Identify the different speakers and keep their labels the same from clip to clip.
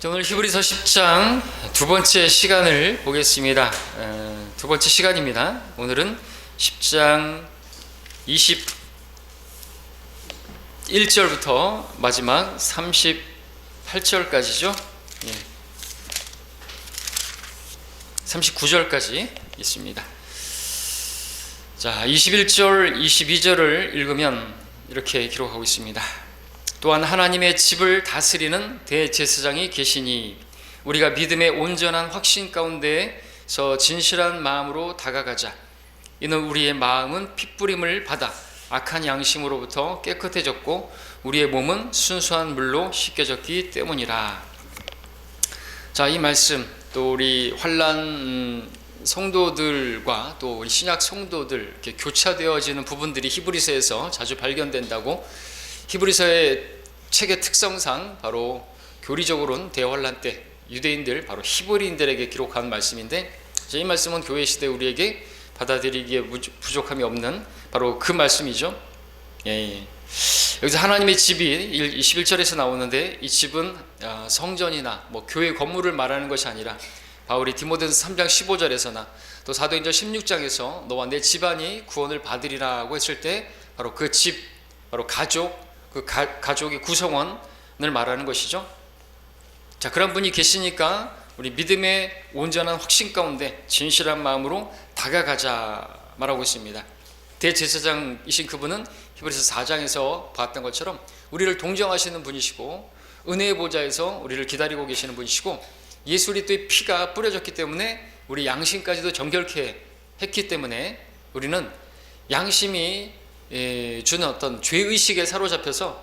Speaker 1: 오늘 히브리서 10장 두 번째 시간을 보겠습니다. 두 번째 시간입니다. 오늘은 10장 21절부터 마지막 38절까지죠. 39절까지 있습니다. 자, 21절, 22절을 읽으면 이렇게 기록하고 있습니다. 또한 하나님의 집을 다스리는 대제사장이 계시니 우리가 믿음의 온전한 확신 가운데서 진실한 마음으로 다가가자. 이는 우리의 마음은 핏부림을 받아 악한 양심으로부터 깨끗해졌고 우리의 몸은 순수한 물로 씻겨졌기 때문이라. 자, 이 말씀 또 우리 환난 성도들과 또 우리 신약 성도들 이렇게 교차되어지는 부분들이 히브리서에서 자주 발견된다고. 히브리서의 책의 특성상 바로 교리적으로는 대환란 때 유대인들 바로 히브리인들에게 기록한 말씀인데, 이 말씀은 교회 시대 우리에게 받아들이기에 부족함이 없는 바로 그 말씀이죠. 여기서 하나님의 집이 21절에서 나오는데, 이 집은 성전이나 교회 건물을 말하는 것이 아니라 바울이 디모데전서 3장 15절에서나 또 사도행전 16장에서 너와 내 집안이 구원을 받으리라고 했을 때 바로 그 집, 바로 가족, 그 가족의 구성원을 말하는 것이죠. 자, 그런 분이 계시니까 우리 믿음의 온전한 확신 가운데 진실한 마음으로 다가가자 말하고 있습니다. 대제사장이신 그분은 히브리서 4장에서 봤던 것처럼 우리를 동정하시는 분이시고 은혜의 보좌에서 우리를 기다리고 계시는 분이시고, 예수 그리스도의 피가 뿌려졌기 때문에 우리 양심까지도 정결케 했기 때문에 우리는 양심이 주는 어떤 죄의식에 사로잡혀서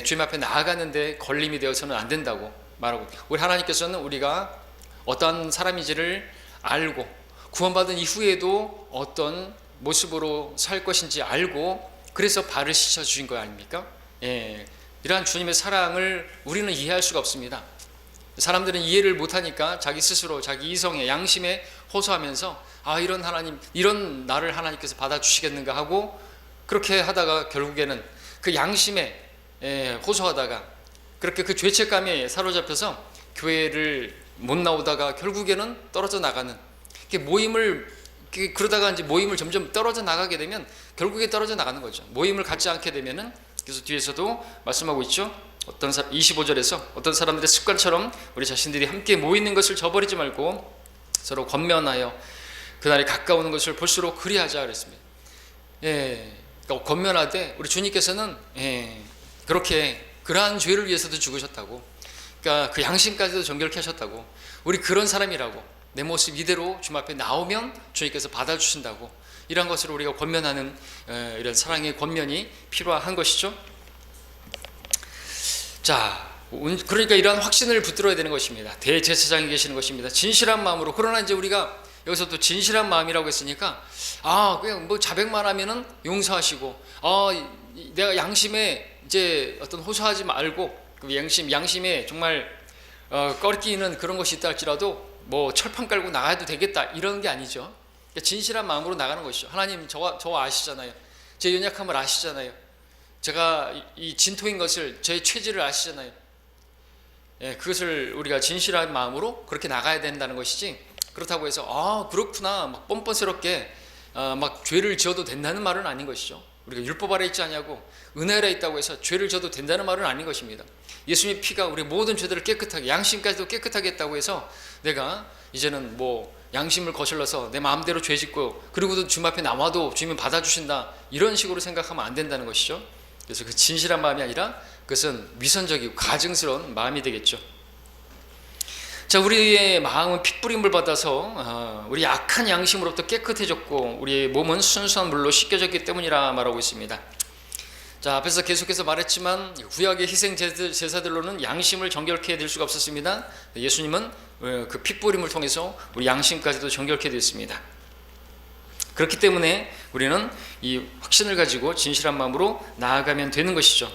Speaker 1: 주님 앞에 나아가는데 걸림이 되어서는 안 된다고 말하고, 우리 하나님께서는 우리가 어떤 사람인지를 알고 구원받은 이후에도 어떤 모습으로 살 것인지 알고 그래서 발을 씻어주신 거 아닙니까? 이러한 주님의 사랑을 우리는 이해할 수가 없습니다. 사람들은 이해를 못하니까 자기 스스로 자기 이성에 양심에 호소하면서 이런 하나님, 이런 나를 하나님께서 받아주시겠는가 하고 그렇게 하다가 결국에는 그 양심에 호소하다가 그렇게 그 죄책감에 사로잡혀서 교회를 못 나오다가 결국에는 떨어져 나가는, 그러다가 이제 모임을 점점 떨어져 나가게 되면 결국에 떨어져 나가는 거죠. 모임을 갖지 않게 되면은. 그래서 뒤에서도 말씀하고 있죠. 25절에서 어떤 사람들의 습관처럼 우리 자신들이 함께 모이는 것을 저버리지 말고 서로 권면하여 그날이 가까우는 것을 볼수록 그리하자 그랬습니다. 권면하되 우리 주님께서는 그렇게 그러한 죄를 위해서도 죽으셨다고, 그러니까 그 양심까지도 정결케 하셨다고, 우리 그런 사람이라고, 내 모습 이대로 주님 앞에 나오면 주님께서 받아주신다고, 이런 것을 우리가 권면하는 이런 사랑의 권면이 필요한 것이죠. 자, 그러니까 이러한 확신을 붙들어야 되는 것입니다. 대제사장이 계시는 것입니다. 진실한 마음으로. 그러나 이제 우리가 여기서 또 진실한 마음이라고 했으니까 그냥 자백만 하면은 용서하시고, 내가 양심에 이제 어떤 호소하지 말고 그 양심에 정말 꺼리끼는 그런 것이 있다 할지라도 철판 깔고 나가도 되겠다, 이런 게 아니죠. 그러니까 진실한 마음으로 나가는 것이죠. 하나님, 저 아시잖아요. 제 연약함을 아시잖아요. 제가 이 진토인 것을, 제 죄질을 아시잖아요. 그것을 우리가 진실한 마음으로 그렇게 나가야 된다는 것이지, 그렇다고 해서 그렇구나 막 뻔뻔스럽게 막 죄를 지어도 된다는 말은 아닌 것이죠. 우리가 율법 아래 있지 않냐고 은혜 아래 있다고 해서 죄를 지어도 된다는 말은 아닌 것입니다. 예수님의 피가 우리 모든 죄들을 깨끗하게, 양심까지도 깨끗하게 했다고 해서 내가 이제는 양심을 거슬러서 내 마음대로 죄 짓고 그리고도 주님 앞에 나와도 주님은 받아주신다, 이런 식으로 생각하면 안 된다는 것이죠. 그래서 그 진실한 마음이 아니라 그것은 위선적이고 가증스러운 마음이 되겠죠. 자, 우리의 마음은 핏부림을 받아서 우리 악한 양심으로부터 깨끗해졌고 우리의 몸은 순수한 물로 씻겨졌기 때문이라 말하고 있습니다. 자, 앞에서 계속해서 말했지만 구약의 희생 제사들로는 양심을 정결케 해드릴 수가 없었습니다. 예수님은 그 핏부림을 통해서 우리 양심까지도 정결케 됐습니다. 그렇기 때문에 우리는 이 확신을 가지고 진실한 마음으로 나아가면 되는 것이죠.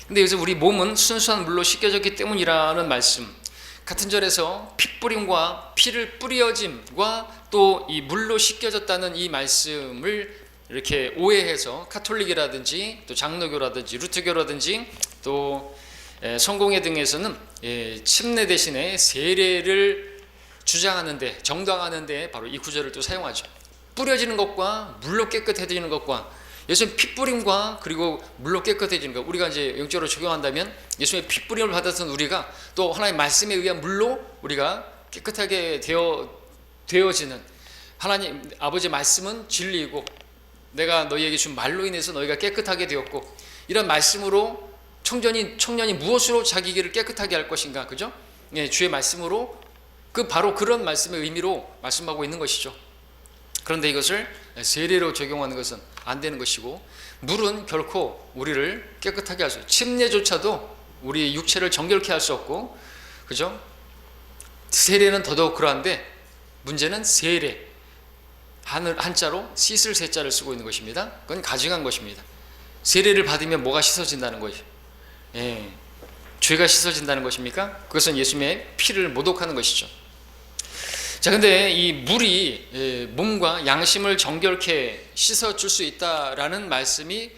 Speaker 1: 근데 여기서 우리 몸은 순수한 물로 씻겨졌기 때문이라는 말씀, 같은 절에서 핏부림과 피를 뿌려짐과 또 이 물로 씻겨졌다는 이 말씀을 이렇게 오해해서 카톨릭이라든지 또 장로교라든지 루터교라든지 또 성공회 등에서는 침례 대신에 세례를 주장하는데, 정당하는데 바로 이 구절을 또 사용하죠. 뿌려지는 것과 물로 깨끗해지는 것과 예수님의 핏뿌림과 그리고 물로 깨끗해지는 것, 우리가 이제 영적으로 적용한다면 예수님의 핏뿌림을 받았던 우리가 또 하나님의 말씀에 의한 물로 우리가 깨끗하게 되어지는, 하나님 아버지의 말씀은 진리이고 내가 너희에게 준 말로 인해서 너희가 깨끗하게 되었고, 이런 말씀으로 청년이 무엇으로 자기 길을 깨끗하게 할 것인가, 그죠? 주의 말씀으로, 바로 그런 말씀의 의미로 말씀하고 있는 것이죠. 그런데 이것을 세례로 적용하는 것은 안 되는 것이고, 물은 결코 우리를 깨끗하게 할 수 없어요. 침례조차도 우리 육체를 정결케 할 수 없고, 그죠? 세례는 더더욱 그러한데, 문제는 세례, 한자로 씻을 세자를 쓰고 있는 것입니다. 그건 가증한 것입니다. 세례를 받으면 뭐가 씻어진다는 거죠? 죄가 씻어진다는 것입니까? 그것은 예수님의 피를 모독하는 것이죠. 자, 근데 이 물이 몸과 양심을 정결케 씻어줄 수 있다라는 말씀이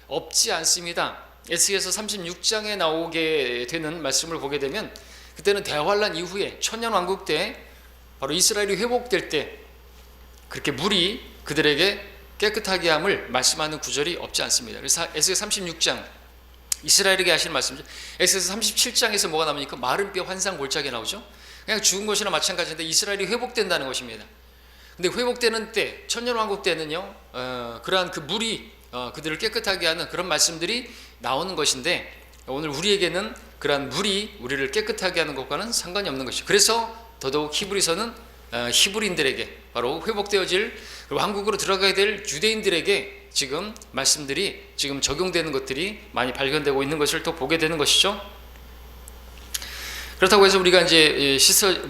Speaker 1: 없지 않습니다. 에스겔서 36장에 나오게 되는 말씀을 보게 되면, 그때는 대환란 이후에 천년왕국 때 바로 이스라엘이 회복될 때 그렇게 물이 그들에게 깨끗하게 함을 말씀하는 구절이 없지 않습니다. 그래서 에스겔 36장 이스라엘에게 하시는 말씀이죠. 에스겔 37장에서 뭐가 나옵니까? 마른 뼈 환상 골짜기 나오죠. 그냥 죽은 것이나 마찬가지인데 이스라엘이 회복된다는 것입니다. 근데 회복되는 때, 천년왕국 때는요, 그러한 그 물이 그들을 깨끗하게 하는 그런 말씀들이 나오는 것인데, 오늘 우리에게는 그러한 물이 우리를 깨끗하게 하는 것과는 상관이 없는 것이죠. 그래서 더더욱 히브리서는 히브리인들에게, 바로 회복되어질 왕국으로 들어가야 될 유대인들에게 지금 말씀들이 지금 적용되는 것들이 많이 발견되고 있는 것을 또 보게 되는 것이죠. 그렇다고 해서 우리가 이제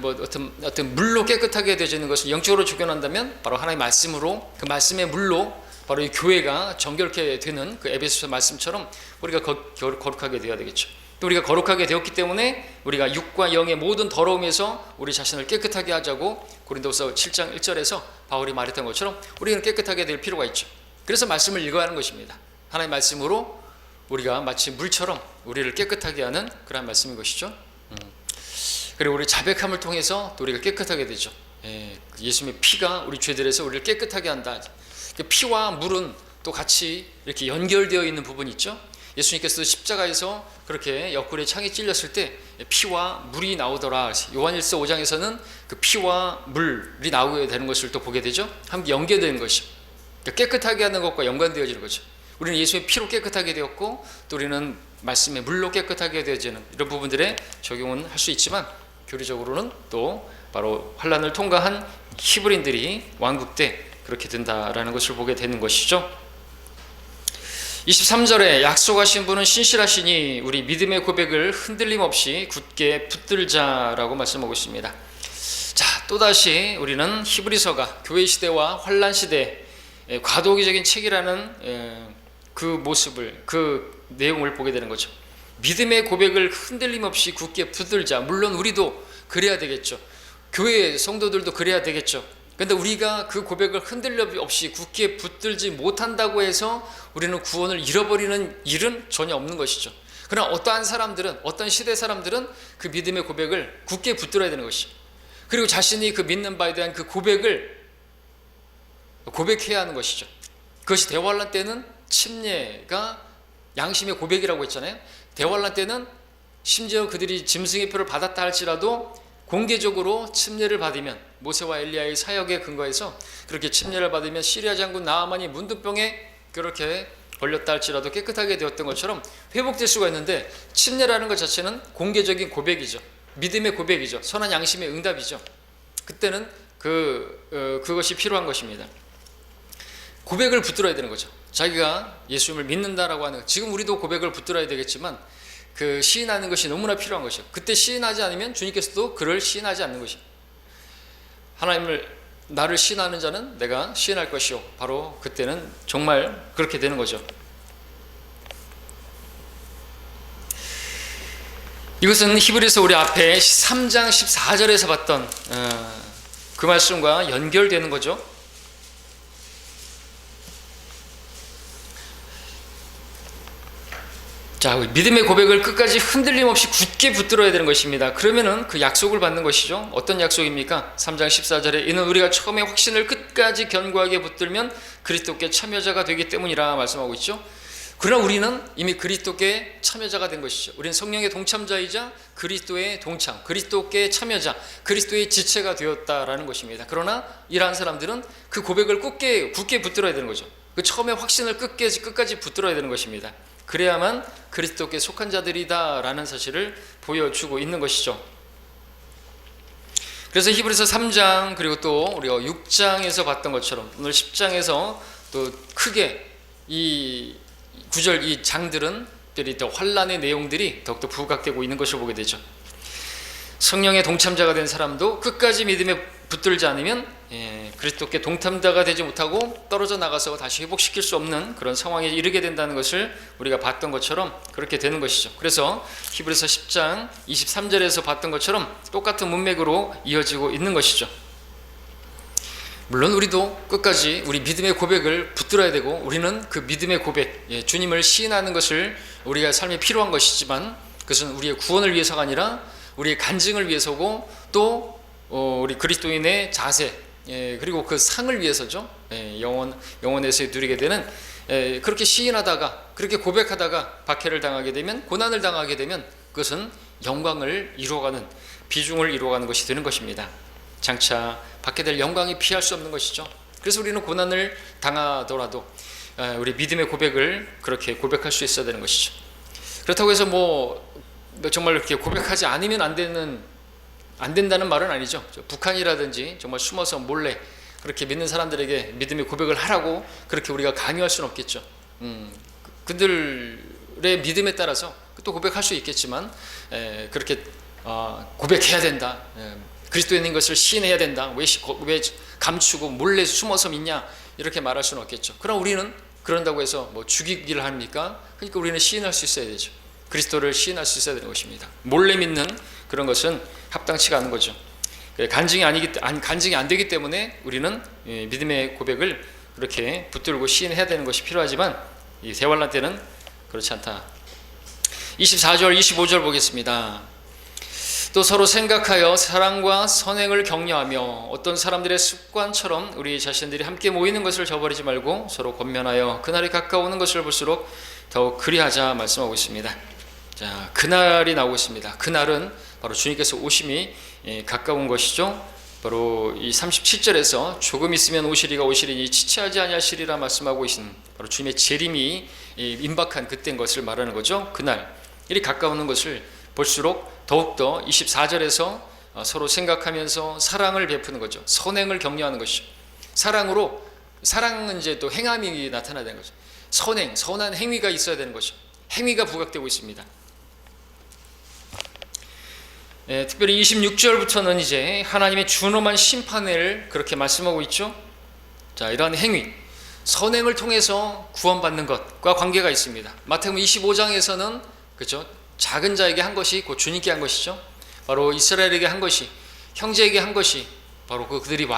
Speaker 1: 어떤 물로 깨끗하게 되어지는 것을 영적으로 적용한다면 바로 하나님의 말씀으로, 그 말씀의 물로 바로 이 교회가 정결케 되는 그 에베소서 말씀처럼 우리가 거룩하게 되어야 되겠죠. 또 우리가 거룩하게 되었기 때문에 우리가 육과 영의 모든 더러움에서 우리 자신을 깨끗하게 하자고 고린도서 7장 1절에서 바울이 말했던 것처럼 우리는 깨끗하게 될 필요가 있죠. 그래서 말씀을 읽어야 하는 것입니다. 하나님의 말씀으로 우리가 마치 물처럼 우리를 깨끗하게 하는 그런 말씀인 것이죠. 그리고 우리 자백함을 통해서 또 우리가 깨끗하게 되죠. 예수님의 피가 우리 죄들에서 우리를 깨끗하게 한다. 피와 물은 또 같이 이렇게 연결되어 있는 부분이 있죠. 예수님께서 십자가에서 그렇게 옆구리에 창이 찔렸을 때 피와 물이 나오더라. 요한일서 5장에서는 그 피와 물이 나오게 되는 것을 또 보게 되죠. 함께 연계되는 것이죠. 깨끗하게 하는 것과 연관되어지는 거죠. 우리는 예수의 피로 깨끗하게 되었고, 또 우리는 말씀의 물로 깨끗하게 되어지는 이런 부분들에 적용은 할 수 있지만, 교리적으로는 또 바로 환란을 통과한 히브리인들이 왕국 때 그렇게 된다라는 것을 보게 되는 것이죠. 23절에 약속하신 분은 신실하시니 우리 믿음의 고백을 흔들림 없이 굳게 붙들자라고 말씀하고 있습니다. 자, 또다시 우리는 히브리서가 교회 시대와 환란 시대 과도기적인 책이라는 그 모습을, 그 내용을 보게 되는 거죠. 믿음의 고백을 흔들림 없이 굳게 붙들자. 물론 우리도 그래야 되겠죠. 교회 성도들도 그래야 되겠죠. 그런데 우리가 그 고백을 흔들림 없이 굳게 붙들지 못한다고 해서 우리는 구원을 잃어버리는 일은 전혀 없는 것이죠. 그러나 어떠한 사람들은, 어떤 시대 사람들은 그 믿음의 고백을 굳게 붙들어야 되는 것이죠. 그리고 자신이 그 믿는 바에 대한 그 고백을 고백해야 하는 것이죠. 그것이 대환란 때는 침례가 양심의 고백이라고 했잖아요. 대환란 때는 심지어 그들이 짐승의 표를 받았다 할지라도 공개적으로 침례를 받으면, 모세와 엘리야의 사역에 근거해서 그렇게 침례를 받으면 시리아 장군 나아만이 문둥병에 그렇게 걸렸다 할지라도 깨끗하게 되었던 것처럼 회복될 수가 있는데, 침례라는 것 자체는 공개적인 고백이죠. 믿음의 고백이죠. 선한 양심의 응답이죠. 그때는 그것이 필요한 것입니다. 고백을 붙들어야 되는 거죠. 자기가 예수님을 믿는다라고 하는, 지금 우리도 고백을 붙들어야 되겠지만 그 시인하는 것이 너무나 필요한 것이죠. 그때 시인하지 않으면 주님께서도 그를 시인하지 않는 것이죠. 하나님을, 나를 시인하는 자는 내가 시인할 것이요. 바로 그때는 정말 그렇게 되는 거죠. 이것은 히브리서 우리 앞에 3장 14절에서 봤던 그 말씀과 연결되는 거죠. 자, 자, 믿음의 고백을 끝까지 흔들림 없이 굳게 붙들어야 되는 것입니다. 그러면은 그 약속을 받는 것이죠. 어떤 약속입니까? 3장 14절에 이는 우리가 처음에 확신을 끝까지 견고하게 붙들면 그리스도께 참여자가 되기 때문이라 말씀하고 있죠. 그러나 우리는 이미 그리스도께 참여자가 된 것이죠. 우리는 성령의 동참자이자 그리스도의 동참, 그리스도께 참여자, 그리스도의 지체가 되었다라는 것입니다. 그러나 이러한 사람들은 그 고백을 굳게 붙들어야 되는 거죠. 그 처음에 확신을 끝까지 붙들어야 되는 것입니다. 그래야만 그리스도께 속한 자들이다라는 사실을 보여주고 있는 것이죠. 그래서 히브리서 3장 그리고 또 우리가 6장에서 봤던 것처럼 오늘 10장에서 또 크게 이 구절 이 장들은 더 환란의 내용들이 더욱더 부각되고 있는 것을 보게 되죠. 성령의 동참자가 된 사람도 끝까지 믿음에 붙들지 않으면 그리스도께 동참자가 되지 못하고 떨어져 나가서 다시 회복시킬 수 없는 그런 상황에 이르게 된다는 것을 우리가 봤던 것처럼 그렇게 되는 것이죠. 그래서 히브리서 10장 23절에서 봤던 것처럼 똑같은 문맥으로 이어지고 있는 것이죠. 물론 우리도 끝까지 우리 믿음의 고백을 붙들어야 되고 우리는 그 믿음의 고백, 주님을 시인하는 것을 우리가 삶에 필요한 것이지만 그것은 우리의 구원을 위해서가 아니라 우리의 간증을 위해서고 또 우리 그리스도인의 자세 그리고 그 상을 위해서죠. 영원에서 누리게 되는 그렇게 시인하다가 그렇게 고백하다가 박해를 당하게 되면 고난을 당하게 되면 그것은 영광을 이루어가는 비중을 이루어가는 것이 되는 것입니다. 장차 받게 될 영광이 피할 수 없는 것이죠. 그래서 우리는 고난을 당하더라도 우리 믿음의 고백을 그렇게 고백할 수 있어야 되는 것이죠. 그렇다고 해서 정말 이렇게 고백하지 않으면 안 된다는 말은 아니죠. 북한이라든지 정말 숨어서 몰래 그렇게 믿는 사람들에게 믿음의 고백을 하라고 그렇게 우리가 강요할 수는 없겠죠. 그들의 믿음에 따라서 또 고백할 수 있겠지만 그렇게 고백해야 된다. 그리스도인인 것을 시인해야 된다. 왜 감추고 몰래 숨어서 믿냐 이렇게 말할 수는 없겠죠. 그럼 우리는 그런다고 해서 죽이기를 합니까? 그러니까 우리는 시인할 수 있어야 되죠. 그리스도를 시인할 수 있어야 되는 것입니다. 몰래 믿는 그런 것은 합당치가 않은 거죠. 간증이 안 되기 때문에 우리는 믿음의 고백을 그렇게 붙들고 시인해야 되는 것이 필요하지만 이 대환란 때는 그렇지 않다. 24절 25절 보겠습니다. 또 서로 생각하여 사랑과 선행을 격려하며 어떤 사람들의 습관처럼 우리 자신들이 함께 모이는 것을 저버리지 말고 서로 권면하여 그날이 가까우는 것을 볼수록 더욱 그리하자 말씀하고 있습니다. 자, 그날이 나오고 있습니다. 그날은 바로 주님께서 오심이 가까운 것이죠. 바로 이 37절에서 조금 있으면 오시리니 지체하지 아니하시리라 말씀하고 있는 바로 주님의 재림이 임박한 그때인 것을 말하는 거죠. 그날 일이 가까우는 것을 볼수록 더욱더 24절에서 서로 생각하면서 사랑을 베푸는 거죠. 선행을 격려하는 것이죠. 사랑은 이제 또 행함이 나타나야 되는 거죠. 선한 행위가 있어야 되는 것이죠. 행위가 부각되고 있습니다. 특별히 26절부터는 이제 하나님의 준엄한 심판을 그렇게 말씀하고 있죠. 자, 이러한 행위, 선행을 통해서 구원받는 것과 관계가 있습니다. 마태복음 25장에서는 그렇죠. 작은 자에게 한 것이 곧 주님께 한 것이죠. 바로 이스라엘에게 한 것이, 형제에게 한 것이 바로 그들이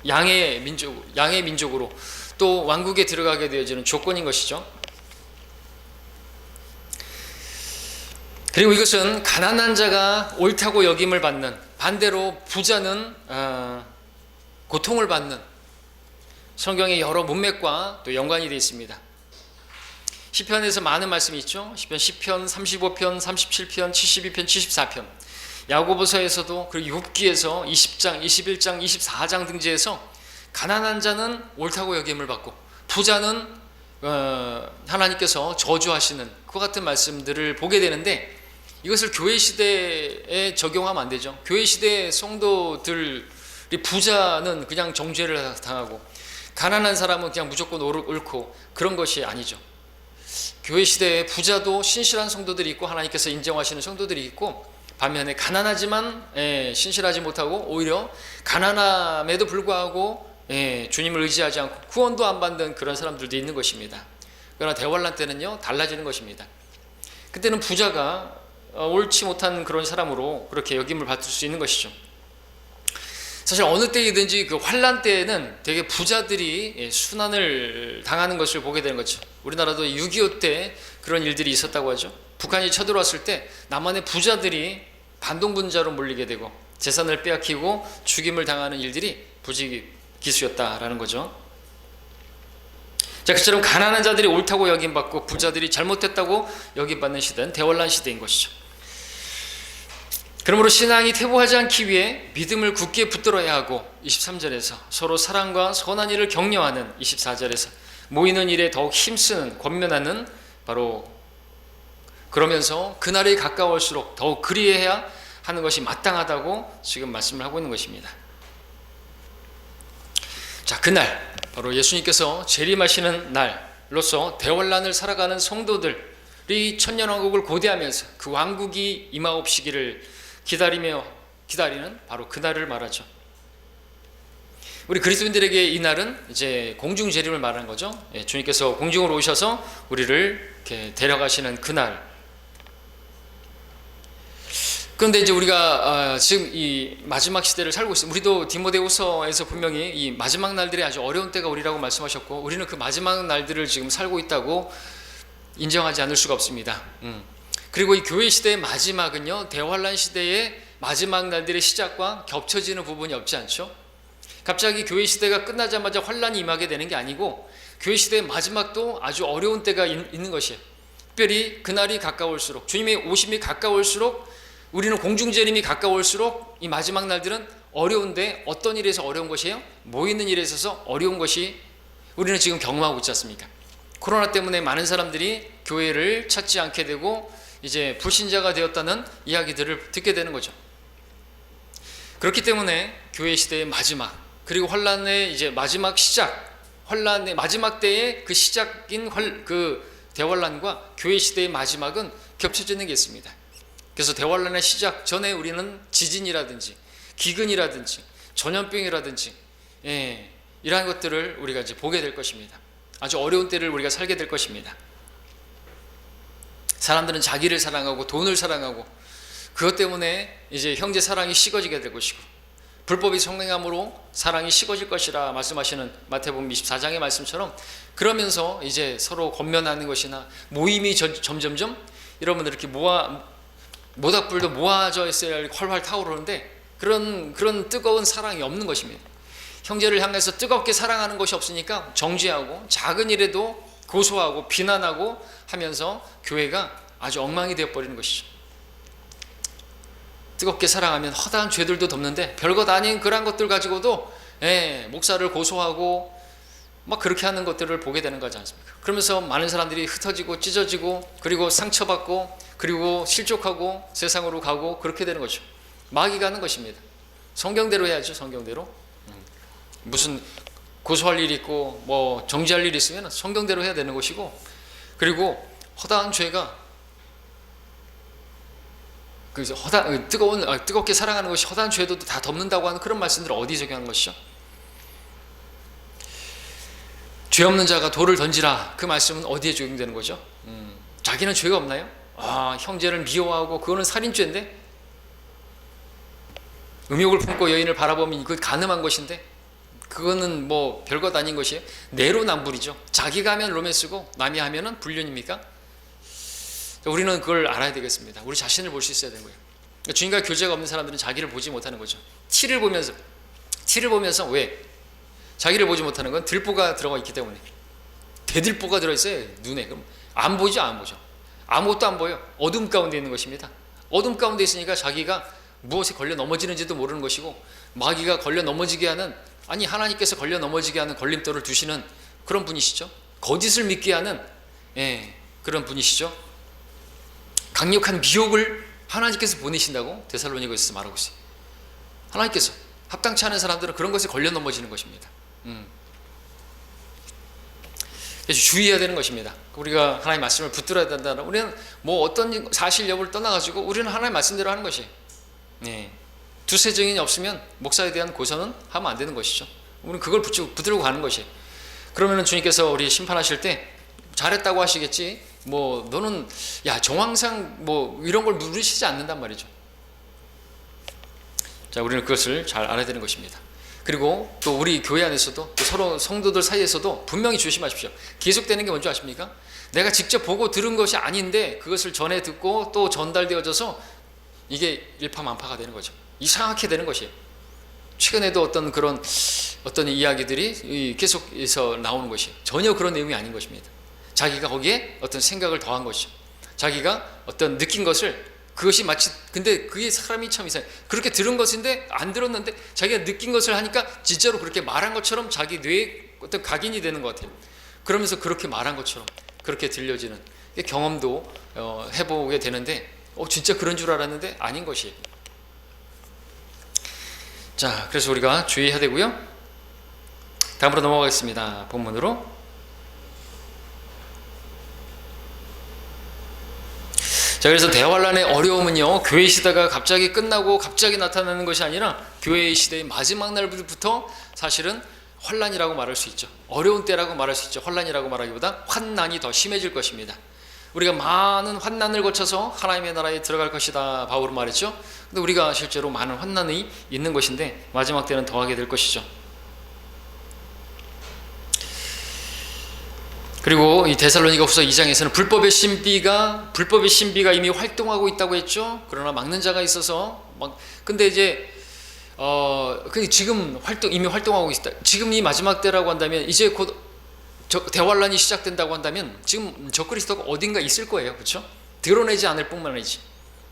Speaker 1: 양의 민족으로 또 왕국에 들어가게 되어지는 조건인 것이죠. 그리고 이것은 가난한 자가 옳다고 여김을 받는, 반대로 부자는 고통을 받는 성경의 여러 문맥과 또 연관이 되어 있습니다. 시편에서 많은 말씀이 있죠. 시편 35편, 37편, 72편, 74편, 야고보서에서도 그리고 욥기에서 20장, 21장, 24장 등지에서 가난한 자는 옳다고 여김을 받고 부자는 하나님께서 저주하시는 그와 같은 말씀들을 보게 되는데 이것을 교회 시대에 적용하면 안 되죠. 교회 시대 성도들이 부자는 그냥 정죄를 당하고 가난한 사람은 그냥 무조건 옳고 그런 것이 아니죠. 교회 시대에 부자도 신실한 성도들이 있고 하나님께서 인정하시는 성도들이 있고 반면에 가난하지만 신실하지 못하고 오히려 가난함에도 불구하고 주님을 의지하지 않고 구원도 안 받는 그런 사람들도 있는 것입니다. 그러나 대환란 때는요 달라지는 것입니다. 그때는 부자가 옳지 못한 그런 사람으로 그렇게 여김을 받을 수 있는 것이죠. 사실 어느 때이든지 그 환란 때에는 되게 부자들이 순환을 당하는 것을 보게 되는 거죠. 우리나라도 6.25 때 그런 일들이 있었다고 하죠. 북한이 쳐들어왔을 때 남한의 부자들이 반동분자로 몰리게 되고 재산을 빼앗기고 죽임을 당하는 일들이 부지기수였다라는 거죠. 자, 그처럼 가난한 자들이 옳다고 여김받고 부자들이 잘못됐다고 여김받는 시대는 대환란 시대인 것이죠. 그러므로 신앙이 퇴보하지 않기 위해 믿음을 굳게 붙들어야 하고 23절에서 서로 사랑과 선한 일을 격려하는 24절에서 모이는 일에 더욱 힘쓰는 권면하는 바로 그러면서 그날이 가까울수록 더욱 그리해야 하는 것이 마땅하다고 지금 말씀을 하고 있는 것입니다. 자, 그날 바로 예수님께서 재림하시는 날로서 대환란을 살아가는 성도들이 천년왕국을 고대하면서 그 왕국이 임하옵시기를 기다리는 바로 그날을 말하죠. 우리 그리스도인들에게 이 날은 이제 공중 재림을 말하는 거죠. 주님께서 공중으로 오셔서 우리를 이렇게 데려가시는 그날. 그런데 이제 우리가 지금 이 마지막 시대를 살고 있습니다. 우리도 디모데후서에서 분명히 이 마지막 날들이 아주 어려운 때가 우리라고 말씀하셨고, 우리는 그 마지막 날들을 지금 살고 있다고 인정하지 않을 수가 없습니다. 그리고 이 교회 시대의 마지막은요, 대환란 시대의 마지막 날들의 시작과 겹쳐지는 부분이 없지 않죠. 갑자기 교회 시대가 끝나자마자 환란이 임하게 되는 게 아니고 교회 시대의 마지막도 아주 어려운 때가 있는 것이에요. 특별히 그날이 가까울수록, 주님의 오심이 가까울수록, 우리는 공중재림이 가까울수록 이 마지막 날들은 어려운데, 어떤 일에서 어려운 것이에요? 모이는 일에 있어서 어려운 것이 우리는 지금 경험하고 있지 않습니까? 코로나 때문에 많은 사람들이 교회를 찾지 않게 되고 이제 불신자가 되었다는 이야기들을 듣게 되는 거죠. 그렇기 때문에 교회 시대의 마지막, 그리고 환란의 이제 마지막 시작, 환란의 마지막 때의 그 시작인 그 대환란과 교회 시대의 마지막은 겹쳐지는 게 있습니다. 그래서 대환란의 시작 전에 우리는 지진이라든지 기근이라든지 전염병이라든지 이러한 것들을 우리가 이제 보게 될 것입니다. 아주 어려운 때를 우리가 살게 될 것입니다. 사람들은 자기를 사랑하고 돈을 사랑하고 그것 때문에 이제 형제 사랑이 식어지게 될 것이고, 불법이 성행함으로 사랑이 식어질 것이라 말씀하시는 마태복음 24장의 말씀처럼, 그러면서 이제 서로 권면하는 것이나 모임이 점점점 여러분들 이렇게 모닥불도 모아져 있어야 활활 타오르는데 그런 뜨거운 사랑이 없는 것입니다. 형제를 향해서 뜨겁게 사랑하는 것이 없으니까 정죄하고 작은 일에도 고소하고 비난하고 하면서 교회가 아주 엉망이 되어버리는 것이죠. 뜨겁게 사랑하면 허다한 죄들도 덮는데 별것 아닌 그런 것들 가지고도 목사를 고소하고 막 그렇게 하는 것들을 보게 되는 거지 않습니까? 그러면서 많은 사람들이 흩어지고 찢어지고 그리고 상처받고 그리고 실족하고 세상으로 가고 그렇게 되는 거죠. 마귀가 하는 것입니다. 성경대로 해야죠. 성경대로. 무슨 고소할 일이 있고 뭐 정지할 일이 있으면 성경대로 해야 되는 것이고, 그리고 허다한 죄가 그래서 뜨겁게 사랑하는 것이 허다한 죄도 다 덮는다고 하는 그런 말씀들을 어디 적용하는 것이죠? 죄 없는 자가 돌을 던지라, 그 말씀은 어디에 적용되는 거죠? 자기는 죄가 없나요? 형제를 미워하고 그거는 살인죄인데, 음욕을 품고 여인을 바라보면 이거 간음한 것인데, 그거는 뭐 별것 아닌 것이에요. 내로남불이죠. 자기가 하면 로맨스고 남이 하면은 불륜입니까? 우리는 그걸 알아야 되겠습니다. 우리 자신을 볼 수 있어야 되는 거예요. 주님과 교제가 없는 사람들은 자기를 보지 못하는 거죠. 티를 보면서 왜? 자기를 보지 못하는 건 들보가 들어가 있기 때문에. 대들보가 들어있어요, 눈에. 그럼 안 보죠. 아무것도 안 보여. 어둠 가운데 있는 것입니다. 어둠 가운데 있으니까 자기가 무엇에 걸려 넘어지는지도 모르는 것이고, 마귀가 걸려 넘어지게 하는, 하나님께서 걸려 넘어지게 하는 걸림돌을 두시는 그런 분이시죠. 거짓을 믿게 하는 그런 분이시죠. 강력한 미혹을 하나님께서 보내신다고 데살로니가에서 말하고 있어요. 하나님께서 합당치 않은 사람들은 그런 것에 걸려 넘어지는 것입니다. 그래서 주의해야 되는 것입니다. 우리가 하나님의 말씀을 붙들어야 된다는, 우리는 뭐 어떤 사실 여부를 떠나가지고 우리는 하나님의 말씀대로 하는 것이에요. 두세 증인이 없으면 목사에 대한 고소는 하면 안 되는 것이죠. 우리는 그걸 붙들고 가는 것이에요. 그러면 주님께서 우리 심판하실 때 잘했다고 하시겠지, 뭐 너는 정황상 뭐 이런 걸 물으시지 않는단 말이죠. 자, 우리는 그것을 잘 알아야 되는 것입니다. 그리고 또 우리 교회 안에서도 또 서로 성도들 사이에서도 분명히 조심하십시오. 계속되는 게 뭔지 아십니까? 내가 직접 보고 들은 것이 아닌데 그것을 전해 듣고 또 전달되어져서 이게 일파만파가 되는 거죠. 이상하게 되는 것이에요. 최근에도 어떤 이야기들이 계속해서 나오는 것이 전혀 그런 내용이 아닌 것입니다. 자기가 거기에 어떤 생각을 더한 것이죠. 자기가 어떤 느낀 것을 그것이 마치 근데 그게 사람이 참 이상해. 그렇게 들은 것인데 안 들었는데 자기가 느낀 것을 하니까 진짜로 그렇게 말한 것처럼 자기 뇌에 어떤 각인이 되는 것 같아요. 그러면서 그렇게 말한 것처럼 그렇게 들려지는 경험도 해보게 되는데 진짜 그런 줄 알았는데 아닌 것이에요. 자, 그래서 우리가 주의해야 되고요. 다음으로 넘어가겠습니다. 본문으로. 자, 그래서 대환란의 어려움은요, 교회 시대가 갑자기 끝나고 갑자기 나타나는 것이 아니라 교회 시대의 마지막 날부터 사실은 환란이라고 말할 수 있죠. 어려운 때라고 말할 수 있죠. 환란이라고 말하기보다 환난이 더 심해질 것입니다. 우리가 많은 환난을 거쳐서 하나님의 나라에 들어갈 것이다, 바울은 말했죠. 근데 우리가 실제로 많은 환난이 있는 것인데 마지막 때는 더하게 될 것이죠. 그리고 이 데살로니가후서 2장에서는 불법의 신비가 이미 활동하고 있다고 했죠. 그러나 막는 자가 있어서 근데 이제 지금 이미 활동하고 있다. 지금이 마지막 때라고 한다면 이제 곧 대환란이 시작된다고 한다면 지금 적그리스도가 어딘가 있을 거예요. 그렇죠? 드러내지 않을 뿐만 아니지.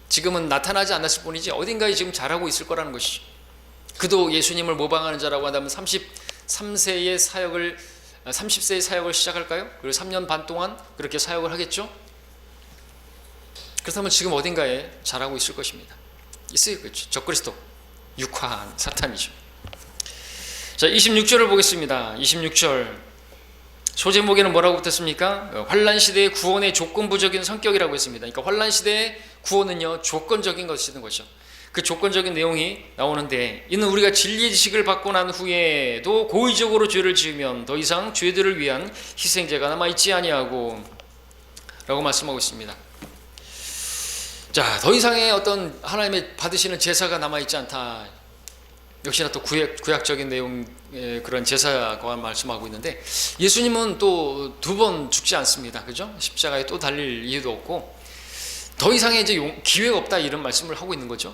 Speaker 1: 지금은 나타나지 않았을 뿐이지 어딘가에 지금 자라고 있을 거라는 것이죠. 그도 예수님을 모방하는 자라고 한다면 30세의 사역을 시작할까요? 그리고 3년 반 동안 그렇게 사역을 하겠죠? 그렇다면 지금 어딘가에 자라고 있을 것입니다. 있어요. 그렇죠? 적그리스도, 육화한 사탄이죠. 자, 26절을 보겠습니다. 26절 소제목에는 뭐라고 붙었습니까? 환란 시대의 구원의 조건부적인 성격이라고 했습니다. 그러니까 환란 시대의 구원은요, 조건적인 것이든 거죠. 그 조건적인 내용이 나오는데, 이는 우리가 진리의 지식을 받고 난 후에도 고의적으로 죄를 지으면 더 이상 죄들을 위한 희생제가 남아있지 아니하고 라고 말씀하고 있습니다. 자, 더 이상의 어떤 하나님의 받으시는 제사가 남아있지 않다. 역시나 또 구약적인 내용의 그런 제사가 말씀하고 있는데, 예수님은 또 2번 죽지 않습니다. 그죠? 십자가에 또 달릴 이유도 없고 더 이상의 이제 기회가 없다, 이런 말씀을 하고 있는 거죠.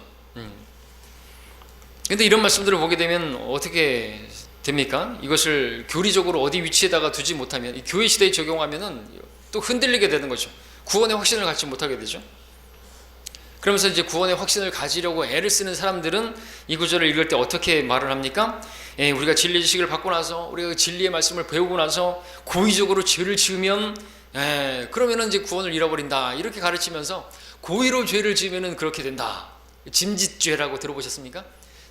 Speaker 1: 근데 이런 말씀들을 보게 되면 어떻게 됩니까? 이것을 교리적으로 어디 위치에다가 두지 못하면, 이 교회 시대에 적용하면은 또 흔들리게 되는 거죠. 구원의 확신을 갖지 못하게 되죠. 그러면서 이제 구원의 확신을 가지려고 애를 쓰는 사람들은 이 구절을 읽을 때 어떻게 말을 합니까? 우리가 진리 지식을 받고 나서, 우리가 진리의 말씀을 배우고 나서 고의적으로 죄를 지으면 그러면은 이제 구원을 잃어버린다, 이렇게 가르치면서 고의로 죄를 지으면은 그렇게 된다. 짐짓죄라고 들어보셨습니까?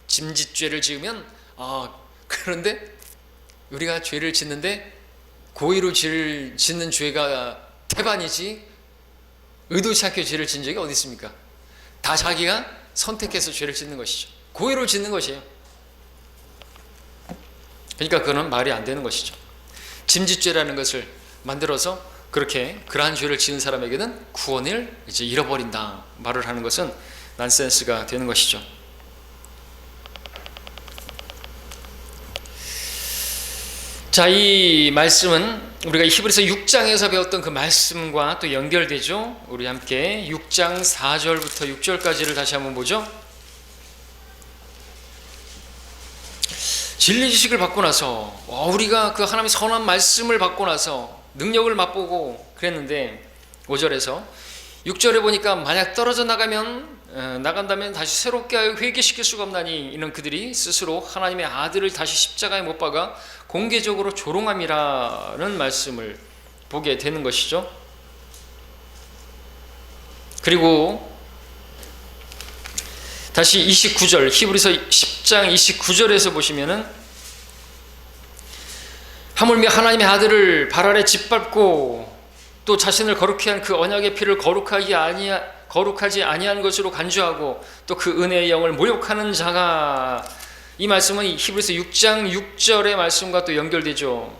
Speaker 1: 짐짓죄를 지으면 그런데 우리가 죄를 짓는데 고의로 죄를 짓는 죄가 태반이지 의도치 않게 죄를 짓는 적이 어디 있습니까? 다 자기가 선택해서 죄를 짓는 것이죠. 고의로 짓는 것이에요. 그러니까 그거는 말이 안 되는 것이죠. 짐짓죄라는 것을 만들어서 그러한 죄를 지은 사람에게는 구원을 이제 잃어버린다 말을 하는 것은 난센스가 되는 것이죠. 자, 이 말씀은 우리가 히브리서 6장에서 배웠던 그 말씀과 또 연결되죠. 우리 함께 6장 4절부터 6절까지를 다시 한번 보죠. 진리 지식을 받고 나서 우리가 그 하나님의 선한 말씀을 받고 나서 능력을 맛보고 그랬는데 5절에서 6절에 보니까 만약 떨어져 나간다면 다시 새롭게 하여 회개시킬 수가 없나니 이는 그들이 스스로 하나님의 아들을 다시 십자가에 못 박아 공개적으로 조롱함이라는 말씀을 보게 되는 것이죠. 그리고 다시 29절 히브리서 10장 29절에서 보시면은 하물며 하나님의 아들을 발 아래 짓밟고 또 자신을 거룩히 한 그 언약의 피를 거룩하지 아니한 것으로 간주하고 또 그 은혜의 영을 모욕하는 자가, 이 말씀은 히브리서 6장 6절의 말씀과 또 연결되죠.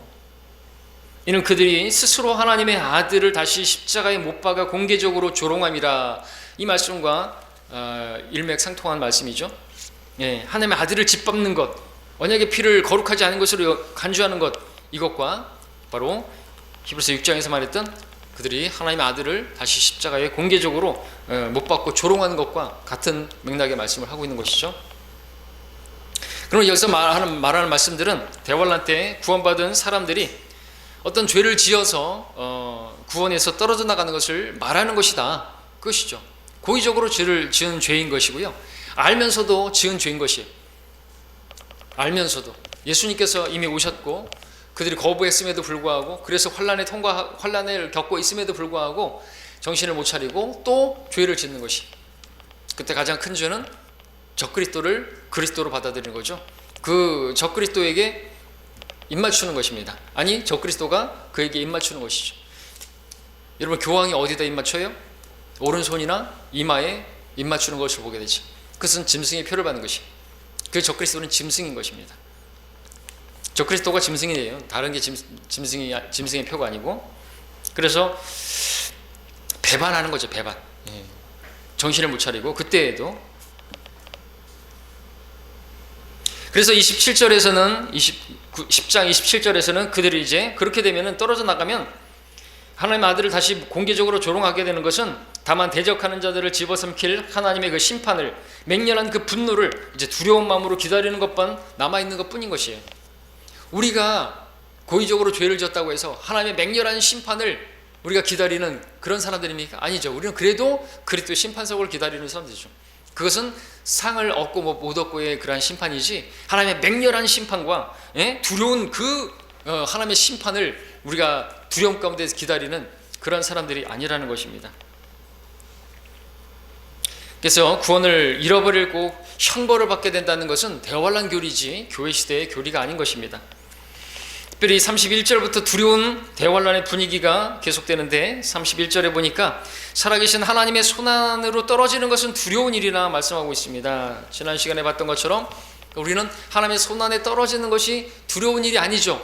Speaker 1: 이는 그들이 스스로 하나님의 아들을 다시 십자가에 못 박아 공개적으로 조롱함이라, 이 말씀과 일맥상통한 말씀이죠. 하나님의 아들을 짓밟는 것, 언약의 피를 거룩하지 않은 것으로 간주하는 것, 이것과 바로 히브리서 6장에서 말했던 그들이 하나님의 아들을 다시 십자가에 공개적으로 못 박고 조롱하는 것과 같은 맥락의 말씀을 하고 있는 것이죠. 그럼 여기서 말하는 말씀들은 대환란 때 구원받은 사람들이 어떤 죄를 지어서 구원에서 떨어져 나가는 것을 말하는 것이다, 그것이죠. 고의적으로 죄를 지은 죄인 것이고요, 알면서도 지은 죄인 것이에요. 알면서도 예수님께서 이미 오셨고 그들이 거부했음에도 불구하고, 그래서 환난을 겪고 있음에도 불구하고 정신을 못 차리고 또 죄를 짓는 것이, 그때 가장 큰 죄는 적그리스도를 그리스도로 받아들이는 거죠. 그 적그리스도에게 입맞추는 것입니다. 아니, 적그리스도가 그에게 입맞추는 것이죠. 여러분, 교황이 어디다 입맞춰요? 오른손이나 이마에 입맞추는 것을 보게 되죠. 그것은 짐승의 표를 받는 것이, 그 적그리스도는 짐승인 것입니다. 적그리스도가 짐승이에요. 다른 게 짐승의 표가 아니고. 그래서 배반하는 거죠. 배반. 정신을 못 차리고 그때에도. 그래서 27절에서는 10장 27절에서는 그들이 이제 그렇게 되면은 떨어져 나가면 하나님의 아들을 다시 공개적으로 조롱하게 되는 것은 다만 대적하는 자들을 집어삼킬 하나님의 그 심판을, 맹렬한 그 분노를 이제 두려운 마음으로 기다리는 것만 남아있는 것뿐인 것이에요. 우리가 고의적으로 죄를 지었다고 해서 하나님의 맹렬한 심판을 우리가 기다리는 그런 사람들입니까? 아니죠. 우리는 그래도 그리스도의 심판석을 기다리는 사람들이죠. 그것은 상을 얻고 못 얻고의 그러한 심판이지, 하나님의 맹렬한 심판과 두려운 그 하나님의 심판을 우리가 두려움 가운데 기다리는 그런 사람들이 아니라는 것입니다. 그래서 구원을 잃어버리고 형벌을 받게 된다는 것은 대환란 교리지 교회 시대의 교리가 아닌 것입니다. 특별히 31절부터 두려운 대환란의 분위기가 계속되는데, 31절에 보니까 살아계신 하나님의 손안으로 떨어지는 것은 두려운 일이라 말씀하고 있습니다. 지난 시간에 봤던 것처럼 우리는 하나님의 손안에 떨어지는 것이 두려운 일이 아니죠.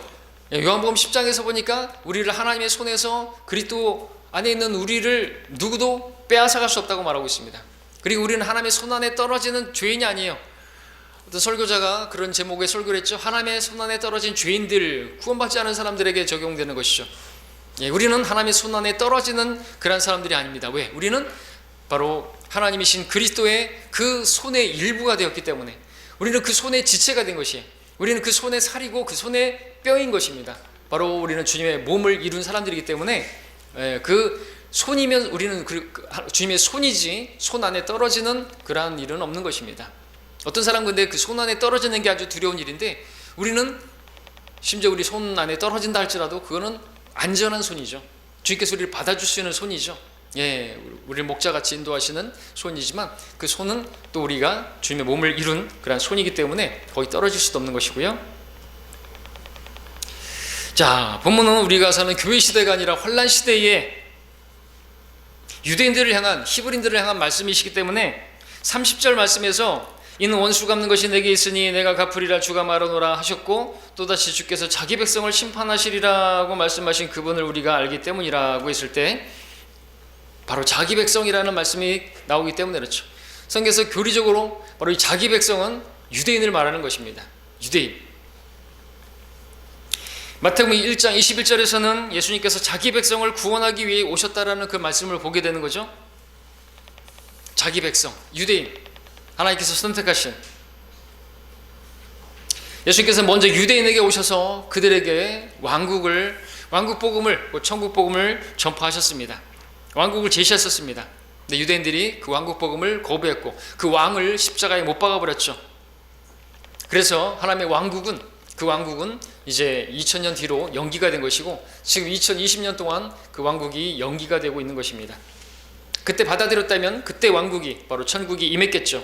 Speaker 1: 요한복음 10장에서 보니까 우리를 하나님의 손에서, 그리스도 안에 있는 우리를 누구도 빼앗아갈 수 없다고 말하고 있습니다. 그리고 우리는 하나님의 손안에 떨어지는 죄인이 아니에요. 어떤 설교자가 그런 제목의 설교를 했죠. 하나님의 손안에 떨어진 죄인들, 구원받지 않은 사람들에게 적용되는 것이죠. 우리는 하나님의 손안에 떨어지는 그런 사람들이 아닙니다. 왜? 우리는 바로 하나님이신 그리스도의 그 손의 일부가 되었기 때문에, 우리는 그 손의 지체가 된 것이에요. 우리는 그 손의 살이고 그 손의 뼈인 것입니다. 바로 우리는 주님의 몸을 이룬 사람들이기 때문에 그 손이면 우리는 주님의 손이지, 손 안에 떨어지는 그러한 일은 없는 것입니다. 어떤 사람 근데 그 손 안에 떨어지는 게 아주 두려운 일인데, 우리는 심지어 우리 손 안에 떨어진다 할지라도 그거는 안전한 손이죠. 주님께서 우리를 받아줄 수 있는 손이죠. 우리를 목자같이 인도하시는 손이지만 그 손은 또 우리가 주님의 몸을 이룬 그런 손이기 때문에 거의 떨어질 수도 없는 것이고요. 자, 본문은 우리가 사는 교회 시대가 아니라 환란 시대에 유대인들을 향한, 히브리인들을 향한 말씀이시기 때문에 30절 말씀에서 이는 원수 갚는 것이 내게 있으니 내가 갚으리라 주가 말하노라 하셨고, 또다시 주께서 자기 백성을 심판하시리라고 말씀하신 그분을 우리가 알기 때문이라고 했을 때, 바로 자기 백성이라는 말씀이 나오기 때문에 그렇죠. 성경에서 교리적으로 바로 이 자기 백성은 유대인을 말하는 것입니다. 유대인. 마태복음 1장 21절에서는 예수님께서 자기 백성을 구원하기 위해 오셨다라는 그 말씀을 보게 되는 거죠. 자기 백성, 유대인, 하나님께서 선택하신, 예수님께서 먼저 유대인에게 오셔서 그들에게 왕국 복음을, 천국 복음을 전파하셨습니다. 왕국을 제시하셨습니다. 근데 유대인들이 그 왕국 복음을 거부했고 그 왕을 십자가에 못 박아버렸죠. 그래서 하나님의 그 왕국은 이제 2000년 뒤로 연기가 된 것이고, 지금 2020년 동안 그 왕국이 연기가 되고 있는 것입니다. 그때 받아들였다면 그때 왕국이, 바로 천국이 임했겠죠.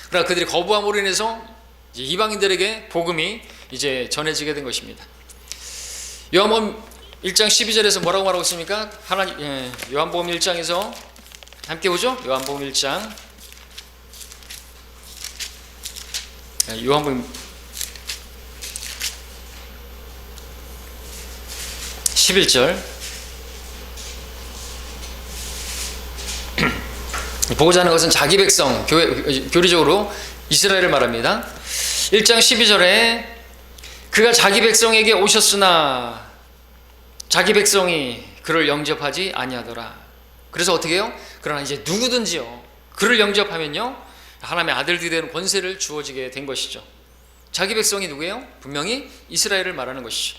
Speaker 1: 그러나 그들이 거부함으로 인해서 이제 이방인들에게 복음이 이제 전해지게 된 것입니다. 요한복음 1장 12절에서 뭐라고 말하고 있습니까? 요한복음 1장에서 함께 보죠. 요한복음 1장, 요한복음 11절, 보고자 하는 것은 자기 백성, 교리적으로 이스라엘을 말합니다. 1장 12절에 그가 자기 백성에게 오셨으나 자기 백성이 그를 영접하지 아니하더라. 그래서 어떻게 해요? 그러나 이제 누구든지요 그를 영접하면요 하나님의 아들들이 되는 권세를 주어지게 된 것이죠. 자기 백성이 누구예요? 분명히 이스라엘을 말하는 것이죠.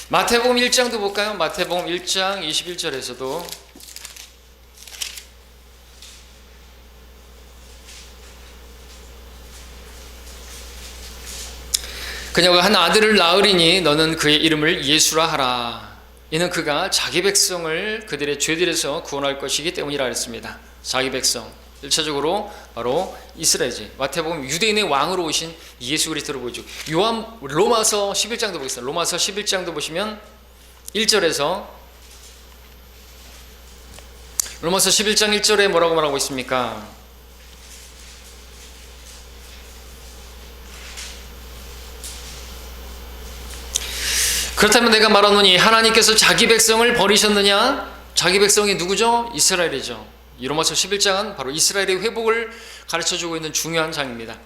Speaker 1: 마태복음 1장도 볼까요? 마태복음 1장 21절에서도 그녀가 한 아들을 낳으리니 너는 그의 이름을 예수라 하라. 이는 그가 자기 백성을 그들의 죄들에서 구원할 것이기 때문이라 했습니다. 자기 백성, 1차적으로 바로 이스라엘이지. 마태복음 유대인의 왕으로 오신 예수 그리스도를 보여주고, 로마서 11장도 보겠습니다. 로마서 11장도 보시면 1절에서 로마서 11장 1절에 뭐라고 말하고 있습니까? 그렇다면 내가 말하노니 하나님께서 자기 백성을 버리셨느냐? 자기 백성이 누구죠? 이스라엘이죠. 이 로마서 11장은 바로 이스라엘의 회복을 가르쳐주고 있는 중요한 장입니다.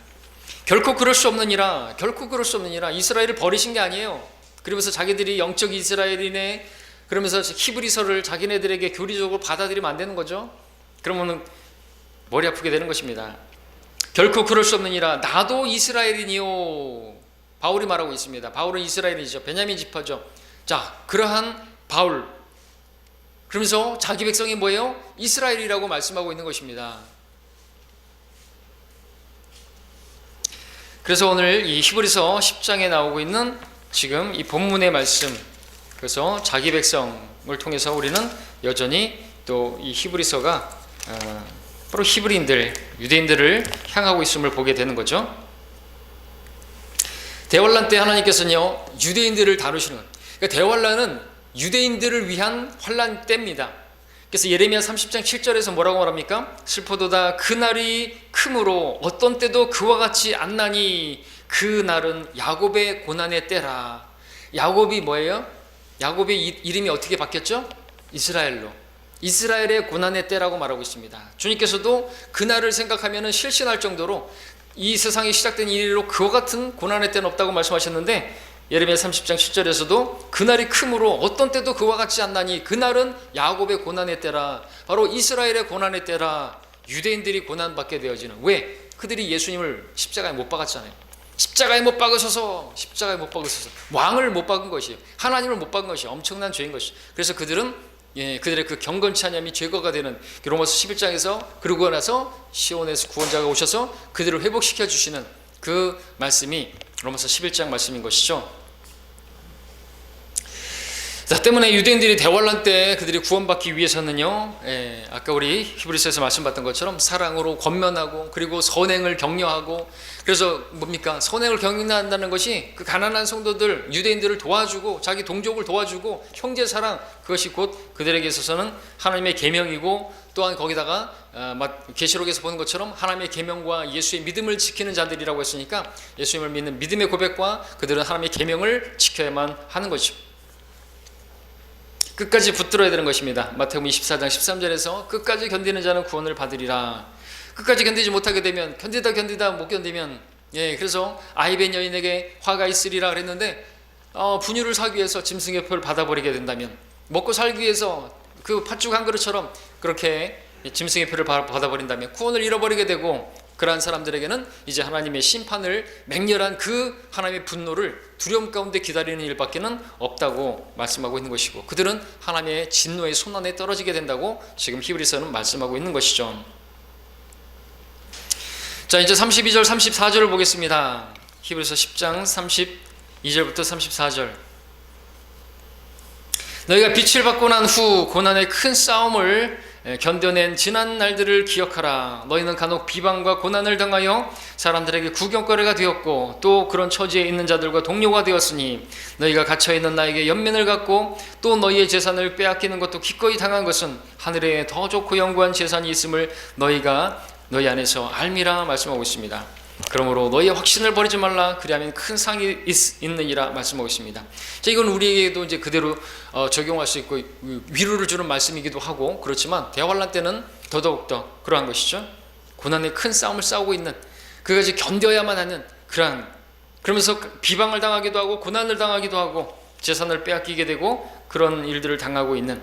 Speaker 1: 결코 그럴 수 없느니라, 결코 그럴 수 없느니라. 이스라엘을 버리신 게 아니에요. 그러면서 자기들이 영적 이스라엘이네 그러면서 히브리서를 자기네들에게 교리적으로 받아들이면 안 되는 거죠. 그러면 머리 아프게 되는 것입니다. 결코 그럴 수 없느니라. 나도 이스라엘이니요. 바울이 말하고 있습니다. 바울은 이스라엘이죠. 베냐민 지파죠. 자, 그러한 바울, 그러면서 자기 백성이 뭐예요? 이스라엘이라고 말씀하고 있는 것입니다. 그래서 오늘 이 히브리서 10장에 나오고 있는 지금 이 본문의 말씀, 그래서 자기 백성을 통해서 우리는 여전히 또 이 히브리서가 바로 히브리인들, 유대인들을 향하고 있음을 보게 되는 거죠. 대환란 때 하나님께서는요 유대인들을 다루시는 거예요. 그러니까 대환란은 유대인들을 위한 환란 때입니다. 그래서 예레미야 30장 7절에서 뭐라고 말합니까? 슬퍼도다 그날이 크므로 어떤 때도 그와 같이 않나니 그날은 야곱의 고난의 때라. 야곱이 뭐예요? 야곱의 이름이 어떻게 바뀌었죠? 이스라엘로. 이스라엘의 고난의 때라고 말하고 있습니다. 주님께서도 그날을 생각하면 실신할 정도로 이 세상이 시작된 이래로 그와 같은 고난의 때는 없다고 말씀하셨는데, 예레미야 30장 7절에서도 그날이 크므로 어떤 때도 그와 같지 않나니 그날은 야곱의 고난의 때라. 바로 이스라엘의 고난의 때라. 유대인들이 고난받게 되어지는. 왜? 그들이 예수님을 십자가에 못 박았잖아요. 십자가에 못 박으셔서 왕을 못 박은 것이에요. 하나님을 못 박은 것이 엄청난 죄인 것이에요. 그래서 그들은 그들의 그 경건치 아니함이 죄거가 되는 로마서 11장에서 그러고 나서 시온에서 구원자가 오셔서 그들을 회복시켜 주시는 그 말씀이 로마서 11장 말씀인 것이죠. 자, 때문에 유대인들이 대환란 때 그들이 구원받기 위해서는요, 아까 우리 히브리서에서 말씀받던 것처럼 사랑으로 권면하고 그리고 선행을 격려하고, 그래서 뭡니까? 선행을 격려한다는 것이 그 가난한 성도들, 유대인들을 도와주고 자기 동족을 도와주고 형제 사랑, 그것이 곧 그들에게 있어서는 하나님의 계명이고, 또한 거기다가 계시록에서 보는 것처럼 하나님의 계명과 예수의 믿음을 지키는 자들이라고 했으니까 예수님을 믿는 믿음의 고백과 그들은 하나님의 계명을 지켜야만 하는 것이죠. 끝까지 붙들어야 되는 것입니다. 마태복음 24장 13절에서 끝까지 견디는 자는 구원을 받으리라. 끝까지 견디지 못하게 되면, 견디다 못 견디면, 그래서 아이벤 여인에게 화가 있으리라 그랬는데, 분유를 사기 위해서 짐승의 표를 받아버리게 된다면, 먹고 살기 위해서 그 팥죽 한 그릇처럼 그렇게 짐승의 표를 받아버린다면 구원을 잃어버리게 되고, 그러한 사람들에게는 이제 하나님의 심판을, 맹렬한 그 하나님의 분노를 두려움 가운데 기다리는 일밖에는 없다고 말씀하고 있는 것이고, 그들은 하나님의 진노의 손안에 떨어지게 된다고 지금 히브리서는 말씀하고 있는 것이죠. 자, 이제 32절 34절을 보겠습니다. 히브리서 10장 32절부터 34절. 너희가 빛을 받고 난 후 고난의 큰 싸움을 견뎌낸 지난 날들을 기억하라. 너희는 간혹 비방과 고난을 당하여 사람들에게 구경거리가 되었고, 또 그런 처지에 있는 자들과 동료가 되었으니, 너희가 갇혀있는 나에게 연민을 갖고 또 너희의 재산을 빼앗기는 것도 기꺼이 당한 것은 하늘에 더 좋고 영구한 재산이 있음을 너희가 너희 안에서 알미라 말씀하고 있습니다. 그러므로 너희의 확신을 버리지 말라. 그리하면 큰 상이 있느니라 말씀하고 있습니다. 자, 이건 우리에게도 이제 그대로 적용할 수 있고 위로를 주는 말씀이기도 하고, 그렇지만 대환란 때는 더더욱 더 그러한 것이죠. 고난의 큰 싸움을 싸우고 있는, 그것이 견뎌야만 하는 그러면서 비방을 당하기도 하고 고난을 당하기도 하고 재산을 빼앗기게 되고 그런 일들을 당하고 있는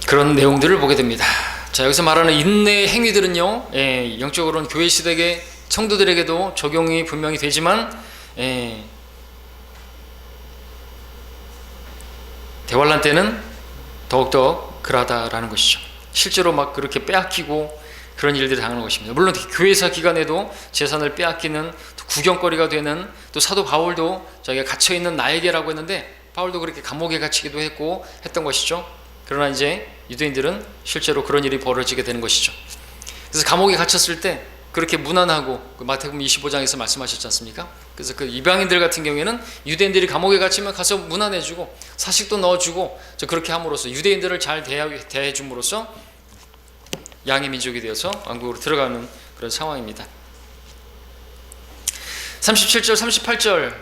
Speaker 1: 그런 내용들을 보게 됩니다. 자, 여기서 말하는 인내의 행위들은요, 영적으로는 교회 시대의 성도들에게도 적용이 분명히 되지만 대환란 때는 더욱더 그러하다라는 것이죠. 실제로 막 그렇게 빼앗기고 그런 일들을 당하는 것입니다. 물론 교회사 기간에도 재산을 빼앗기는 또 구경거리가 되는 또 사도 바울도 자기가 갇혀있는 나에게라고 했는데 바울도 그렇게 감옥에 갇히기도 했고 했던 것이죠. 그러나 이제 유대인들은 실제로 그런 일이 벌어지게 되는 것이죠. 그래서 감옥에 갇혔을 때 그렇게 무난하고 마태복음 25장에서 말씀하셨지 않습니까? 그래서 그 이방인들 같은 경우에는 유대인들이 감옥에 갇히면 가서 문안해주고 사식도 넣어주고 그렇게 함으로써 유대인들을 잘 대해줌으로써 양의 민족이 되어서 왕국으로 들어가는 그런 상황입니다. 37절 38절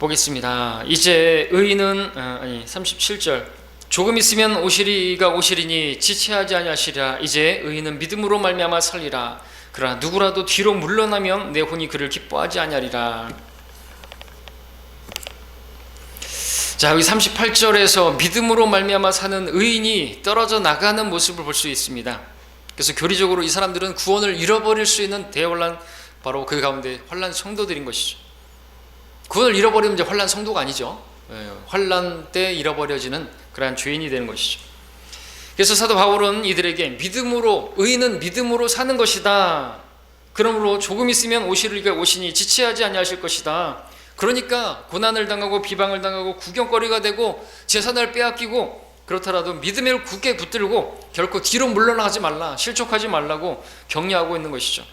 Speaker 1: 보겠습니다. 이제 의인은 37절 조금 있으면 오시리니 지체하지 아니하시리라. 이제 의인은 믿음으로 말미암아 살리라. 그러나 누구라도 뒤로 물러나면 내 혼이 그를 기뻐하지 아니하리라. 자, 여기 38절에서 믿음으로 말미암아 사는 의인이 떨어져 나가는 모습을 볼 수 있습니다. 그래서 교리적으로 이 사람들은 구원을 잃어버릴 수 있는 대환란, 바로 그 가운데 환란 성도들인 것이죠. 구원을 잃어버리면 이제 환란 성도가 아니죠. 환란 때 잃어버려지는 그러한 죄인이 되는 것이죠. 그래서 사도 바울은 이들에게 의인은 믿음으로 사는 것이다. 그러므로 조금 있으면 오시니 지체하지 아니하실 것이다. 그러니까 고난을 당하고 비방을 당하고 구경거리가 되고 재산을 빼앗기고 그렇더라도 믿음을 굳게 붙들고 결코 뒤로 물러나지 말라, 실족하지 말라고 격려하고 있는 것이죠.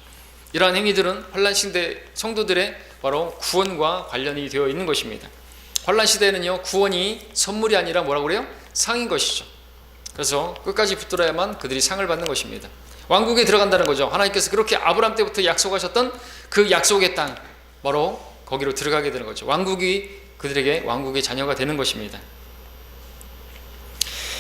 Speaker 1: 이러한 행위들은 환란 시대 성도들의 바로 구원과 관련이 되어 있는 것입니다. 환란 시대에는요, 구원이 선물이 아니라 뭐라고 그래요? 상인 것이죠. 그래서 끝까지 붙들어야만 그들이 상을 받는 것입니다. 왕국에 들어간다는 거죠. 하나님께서 그렇게 아브라함 때부터 약속하셨던 그 약속의 땅, 바로 거기로 들어가게 되는 거죠. 왕국이 그들에게 왕국의 자녀가 되는 것입니다.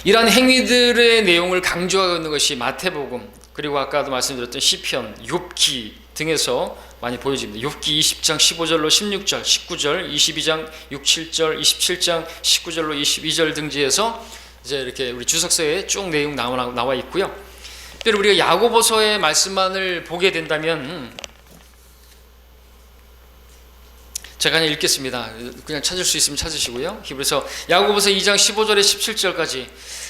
Speaker 1: 이러한 행위들의 내용을 강조하고 있는 것이 마태복음, 그리고 아까도 말씀드렸던 시편, 욥기 등에서 많이 보여집니다. 욥기 20장 15절로 16절, 19절, 22장 6, 7절, 27장 19절로 22절 등지에서 이제 이렇게 우리 주석서에 쭉 내용 나와 있고요. 특별히 우리가 야고보서의 말씀만을 보게 된다면 제가 그냥 읽겠습니다. 그냥 찾을 수 있으면 찾으시고요. 히브리서 야고보서 2장 15절에 17절까지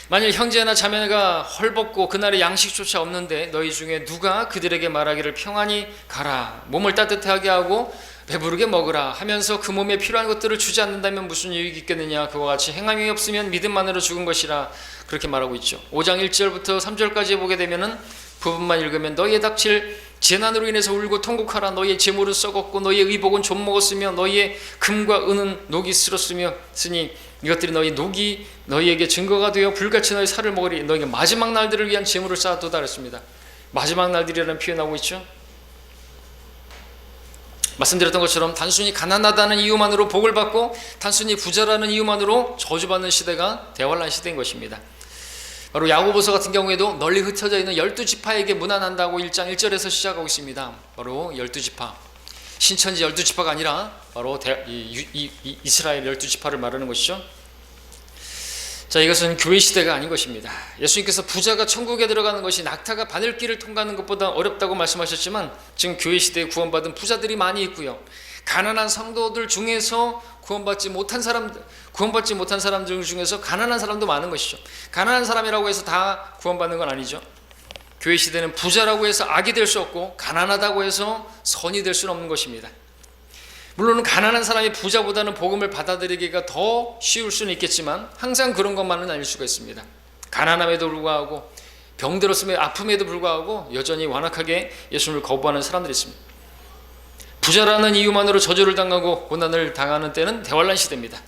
Speaker 1: 만일 형제나 자매가 헐벗고 그날에 양식조차 없는데 너희 중에 누가 그들에게 말하기를 평안히 가라, 몸을 따뜻하게 하고 배부르게 먹으라 하면서 그 몸에 필요한 것들을 주지 않는다면 무슨 유익이 있겠느냐. 그와 같이 행함이 없으면 믿음만으로 죽은 것이라. 그렇게 말하고 있죠. 5장 1절부터 3절까지 보게 되면은 부분만 읽으면 너희의 닥칠 재난으로 인해서 울고 통곡하라. 너희의 재물은 썩었고 너희의 의복은 좀 먹었으며 너희의 금과 은은 녹이 쓰니 이것들이 너희에게 증거가 되어 불같이 너희 살을 먹으리. 너희가 마지막 날들을 위한 재물을 쌓아두다 그랬습니다. 마지막 날들이라는 표현하고 있죠. 말씀드렸던 것처럼 단순히 가난하다는 이유만으로 복을 받고 단순히 부자라는 이유만으로 저주받는 시대가 대환란 시대인 것입니다. 바로 야고보서 같은 경우에도 널리 흩어져 있는 12지파에게 문안한다고 1장 1절에서 시작하고 있습니다. 바로 12지파, 신천지 12지파가 아니라 바로 이스라엘 12지파를 말하는 것이죠. 자, 이것은 교회 시대가 아닌 것입니다. 예수님께서 부자가 천국에 들어가는 것이 낙타가 바늘길을 통과하는 것보다 어렵다고 말씀하셨지만 지금 교회 시대에 구원받은 부자들이 많이 있고요. 가난한 성도들 중에서 구원받지 못한 사람들 중에서 가난한 사람도 많은 것이죠. 가난한 사람이라고 해서 다 구원받는 건 아니죠. 교회 시대는 부자라고 해서 악이 될 수 없고 가난하다고 해서 선이 될 수는 없는 것입니다. 물론 가난한 사람이 부자보다는 복음을 받아들이기가 더 쉬울 수는 있겠지만 항상 그런 것만은 아닐 수가 있습니다. 가난함에도 불구하고 병들었음에 아픔에도 불구하고 여전히 완악하게 예수님을 거부하는 사람들이 있습니다. 부자라는 이유만으로 저주를 당하고 고난을 당하는 때는 대환란 시대입니다.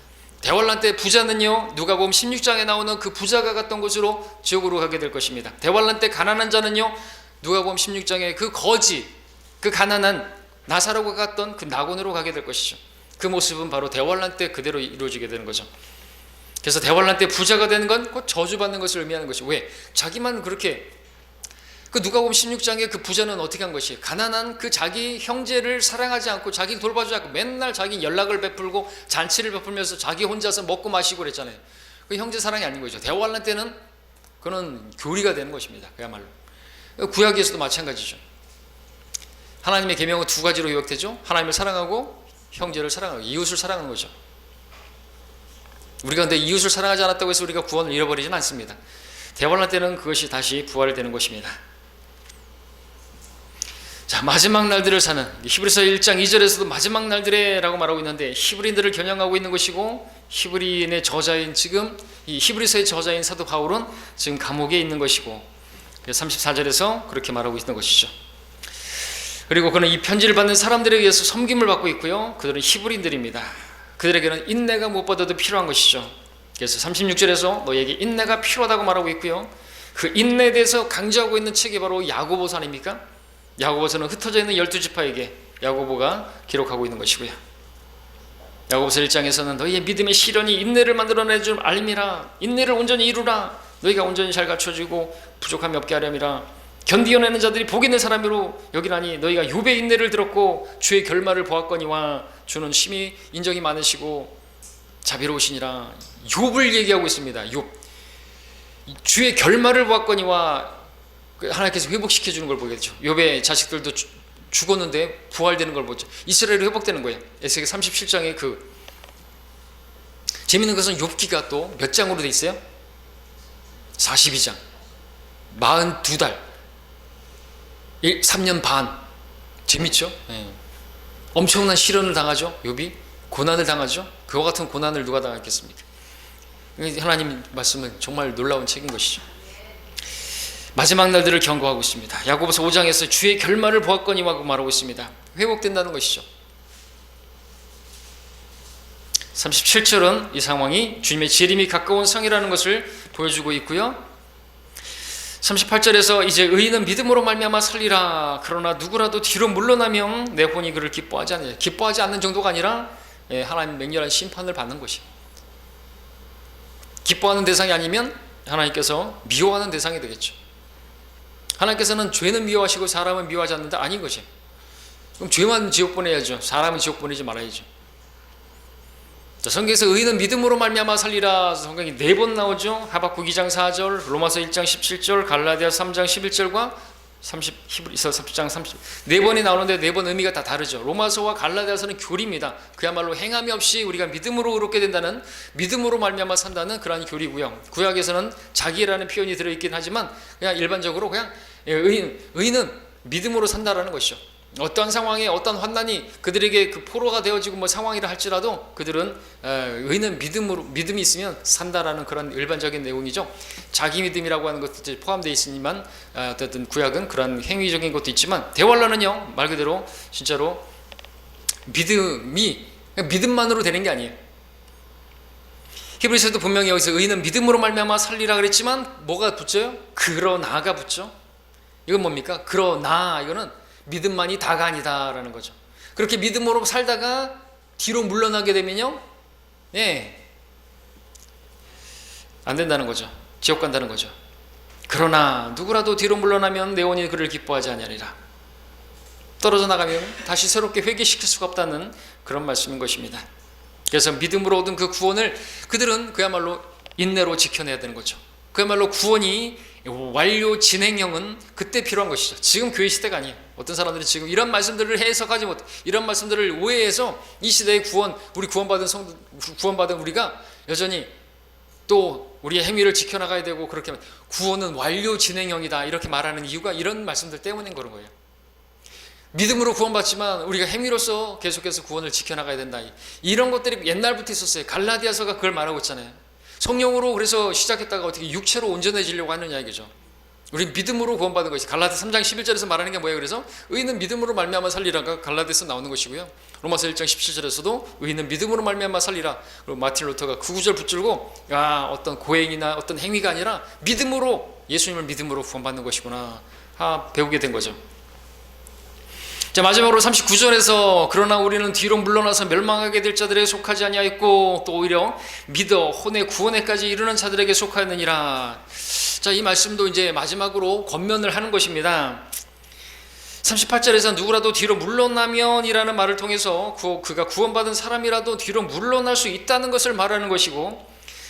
Speaker 1: 대환란 때 부자는요, 누가복음 16장에 나오는 그 부자가 갔던 곳으로 지옥으로 가게 될 것입니다. 대환란 때 가난한 자는요, 누가복음 16장에 그 거지, 그 가난한 나사로가 갔던 그 낙원으로 가게 될 것이죠. 그 모습은 바로 대환란 때 그대로 이루어지게 되는 거죠. 그래서 대환란 때 부자가 되는 건 곧 저주받는 것을 의미하는 것이, 왜? 자기만 그렇게, 그 누가복음 16장에 그 부자는 어떻게 한 것이, 가난한 그 자기 형제를 사랑하지 않고 자기를 돌봐주지 않고 맨날 자기 연락을 베풀고 잔치를 베풀면서 자기 혼자서 먹고 마시고 그랬잖아요. 그 형제 사랑이 아닌 거죠. 대환란 때는 그는 교리가 되는 것입니다. 그야말로. 구약에서도 마찬가지죠. 하나님의 계명은 두 가지로 요약되죠. 하나님을 사랑하고 형제를 사랑하고 이웃을 사랑하는 거죠. 우리가 근데 이웃을 사랑하지 않았다고 해서 우리가 구원을 잃어버리지는 않습니다. 대환란 때는 그것이 다시 부활되는 것입니다. 자, 마지막 날들을 사는, 히브리서 1장 2절에서도 마지막 날들에라고 말하고 있는데 히브리인들을 겨냥하고 있는 것이고, 히브리인의 저자인, 지금 이 히브리서의 저자인 사도 바울은 지금 감옥에 있는 것이고, 34절에서 그렇게 말하고 있는 것이죠. 그리고 그는 이 편지를 받는 사람들에 의해서 섬김을 받고 있고요. 그들은 히브리인들입니다. 그들에게는 인내가 무엇보다도 필요한 것이죠. 그래서 36절에서 너에게 인내가 필요하다고 말하고 있고요. 그 인내에 대해서 강조하고 있는 책이 바로 야고보서 아닙니까? 야고보서는 흩어져 있는 12지파에게 야고보가 기록하고 있는 것이고요. 야고보서 1장에서는 너희의 믿음의 시련이 인내를 만들어내 줄 알림이라, 인내를 온전히 이루라, 너희가 온전히 잘 갖춰지고 부족함이 없게 하렴이라, 견디어내는 자들이 복 있는 사람으로 여기라니 너희가 욥의 인내를 들었고 주의 결말을 보았거니와 주는 심히 인정이 많으시고 자비로우시니라. 욥을 얘기하고 있습니다. 욥, 주의 결말을 보았거니와 하나님께서 회복시켜주는 걸 보게 되죠. 욥의 자식들도 죽었는데 부활되는 걸 보죠. 이스라엘이 회복되는 거예요. 에스겔 37장에 그 재밌는 것은 욥기가 또 몇 장으로 돼 있어요? 42장, 42달, 3년 반. 재밌죠? 네. 엄청난 시련을 당하죠. 욥이 고난을 당하죠. 그와 같은 고난을 누가 당했겠습니까? 하나님 말씀은 정말 놀라운 책인 것이죠. 마지막 날들을 경고하고 있습니다. 야고보서 5장에서 주의 결말을 보았거니와 말하고 있습니다. 회복된다는 것이죠. 37절은 이 상황이 주님의 재림이 가까운 상이라는 것을 보여주고 있고요. 38절에서 이제 의인은 믿음으로 말미암아 살리라. 그러나 누구라도 뒤로 물러나면 내 혼이 그를 기뻐하지 않느냐. 기뻐하지 않는 정도가 아니라 하나님 맹렬한 심판을 받는 것이에요. 기뻐하는 대상이 아니면 하나님께서 미워하는 대상이 되겠죠. 하나님께서는 죄는 미워하시고 사람은 미워하지 않는다, 아닌 것이. 그럼 죄만 지옥 보내야죠. 사람은 지옥 보내지 말아야죠. 자, 성경에서 의인은 믿음으로 말미암아 살리라 성경이 4번 나오죠. 하박국 2장 4절, 로마서 1장 17절, 갈라디아서 3장 11절과 히브리서 10장 30, 4번이 나오는데 4번 의미가 다 다르죠. 로마서와 갈라디아서는 교리입니다. 그야말로 행함이 없이 우리가 믿음으로 의롭게 된다는, 믿음으로 말미암아 산다는 그러한 교리고요. 구약에서는 자기라는 표현이 들어있긴 하지만 그냥 일반적으로 그냥 의인은 믿음으로 산다라는 것이죠. 어떠한 상황에 어떠한 환난이 그들에게 그 포로가 되어지고 뭐 상황이라 할지라도 그들은 의인은 믿음이 있으면 산다라는 그런 일반적인 내용이죠. 자기 믿음이라고 하는 것도 포함되어 있으니만 어쨌든 구약은 그런 행위적인 것도 있지만, 대환란은요 말 그대로 진짜로 믿음만으로 되는 게 아니에요. 히브리서도 분명히 여기서 의인은 믿음으로 말미암아 살리라 그랬지만 뭐가 붙죠? 그러나가 붙죠. 이건 뭡니까? 그러나, 이거는 믿음만이 다가 아니다라는 거죠. 그렇게 믿음으로 살다가 뒤로 물러나게 되면요, 안 된다는 거죠. 지옥 간다는 거죠. 그러나 누구라도 뒤로 물러나면 내 혼이 그를 기뻐하지 아니하리라. 떨어져 나가면 다시 새롭게 회개시킬 수가 없다는 그런 말씀인 것입니다. 그래서 믿음으로 얻은 그 구원을 그들은 그야말로 인내로 지켜내야 되는 거죠. 그야말로 구원이 완료 진행형은 그때 필요한 것이죠. 지금 교회 시대가 아니에요. 어떤 사람들이 지금 이런 말씀들을 해석하지 못해, 이런 말씀들을 오해해서 이 시대의 우리 구원받은 우리가 여전히 또 우리의 행위를 지켜나가야 되고, 그렇게 구원은 완료 진행형이다 이렇게 말하는 이유가 이런 말씀들 때문인 그런 거예요. 믿음으로 구원받지만 우리가 행위로서 계속해서 구원을 지켜나가야 된다, 이런 것들이 옛날부터 있었어요. 갈라디아서가 그걸 말하고 있잖아요. 성령으로 그래서 시작했다가 어떻게 육체로 온전해지려고 하느냐 이거죠. 우리 믿음으로 구원받은 것이 갈라디아 3장 11절에서 말하는 게 뭐예요? 그래서 의인은 믿음으로 말미암아 살리라가 갈라디아서 나오는 것이고요. 로마서 1장 17절에서도 의인은 믿음으로 말미암아 살리라. 그리고 마틴 루터가 그 구절 붙들고 어떤 고행이나 어떤 행위가 아니라 믿음으로, 예수님을 믿음으로 구원받는 것이구나 배우게 된 거죠. 자, 마지막으로 39절에서 그러나 우리는 뒤로 물러나서 멸망하게 될 자들에게 속하지 아니하였고 또 오히려 믿어 혼의 구원에까지 이르는 자들에게 속하였느니라. 자, 이 말씀도 이제 마지막으로 권면을 하는 것입니다. 38절에서 누구라도 뒤로 물러나면이라는 말을 통해서 그가 구원받은 사람이라도 뒤로 물러날 수 있다는 것을 말하는 것이고,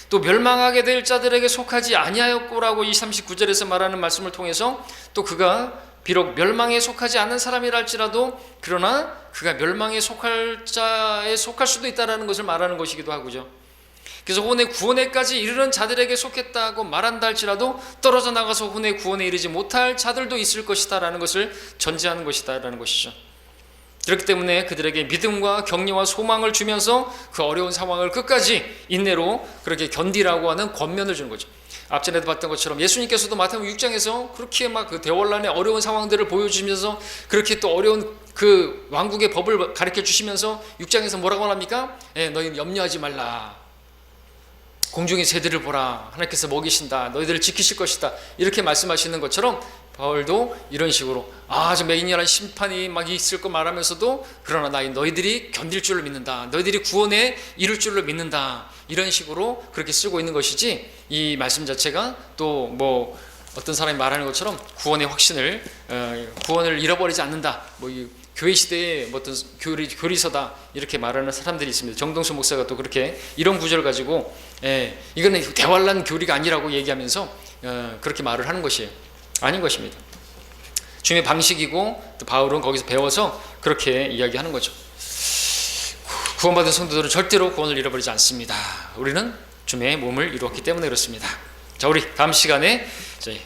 Speaker 1: 또 멸망하게 될 자들에게 속하지 아니하였고라고 이 39절에서 말하는 말씀을 통해서 또 그가 비록 멸망에 속하지 않는 사람이라 할지라도 그러나 그가 멸망에 속할 자에 속할 수도 있다는 것을 말하는 것이기도 하고죠. 그래서 혼의 구원에까지 이르는 자들에게 속했다고 말한다 할지라도 떨어져 나가서 혼의 구원에 이르지 못할 자들도 있을 것이다 라는 것을 전제하는 것이다 라는 것이죠. 그렇기 때문에 그들에게 믿음과 격려와 소망을 주면서 그 어려운 상황을 끝까지 인내로 그렇게 견디라고 하는 권면을 주는 거죠. 앞전에도 봤던 것처럼 예수님께서도 마태복음 6장에서 그렇게 막 그 대환란의 어려운 상황들을 보여주시면서 그렇게 또 어려운 그 왕국의 법을 가르쳐 주시면서 6장에서 뭐라고 합니까? 너희는 염려하지 말라. 공중의 새들을 보라. 하나님께서 먹이신다. 너희들을 지키실 것이다. 이렇게 말씀하시는 것처럼 바울도 이런 식으로 아주 맹렬한 심판이 막 있을 거 말하면서도 그러나 너희들이 견딜 줄로 믿는다. 너희들이 구원에 이룰 줄로 믿는다. 이런 식으로 그렇게 쓰고 있는 것이지, 이 말씀 자체가 또 뭐 어떤 사람이 말하는 것처럼 구원의 확신을 구원을 잃어버리지 않는다. 이 교회 시대에 어떤 교리서다 이렇게 말하는 사람들이 있습니다. 정동수 목사가 또 그렇게 이런 구절을 가지고 이거는 대환란 교리가 아니라고 얘기하면서 그렇게 말을 하는 것이에요. 아닌 것입니다. 주님의 방식이고 또 바울은 거기서 배워서 그렇게 이야기하는 거죠. 구원받은 성도들은 절대로 구원을 잃어버리지 않습니다. 우리는 주님의 몸을 이루었기 때문에 그렇습니다. 자, 우리 다음 시간에 이제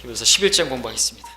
Speaker 1: 히브리서 11장 공부하겠습니다.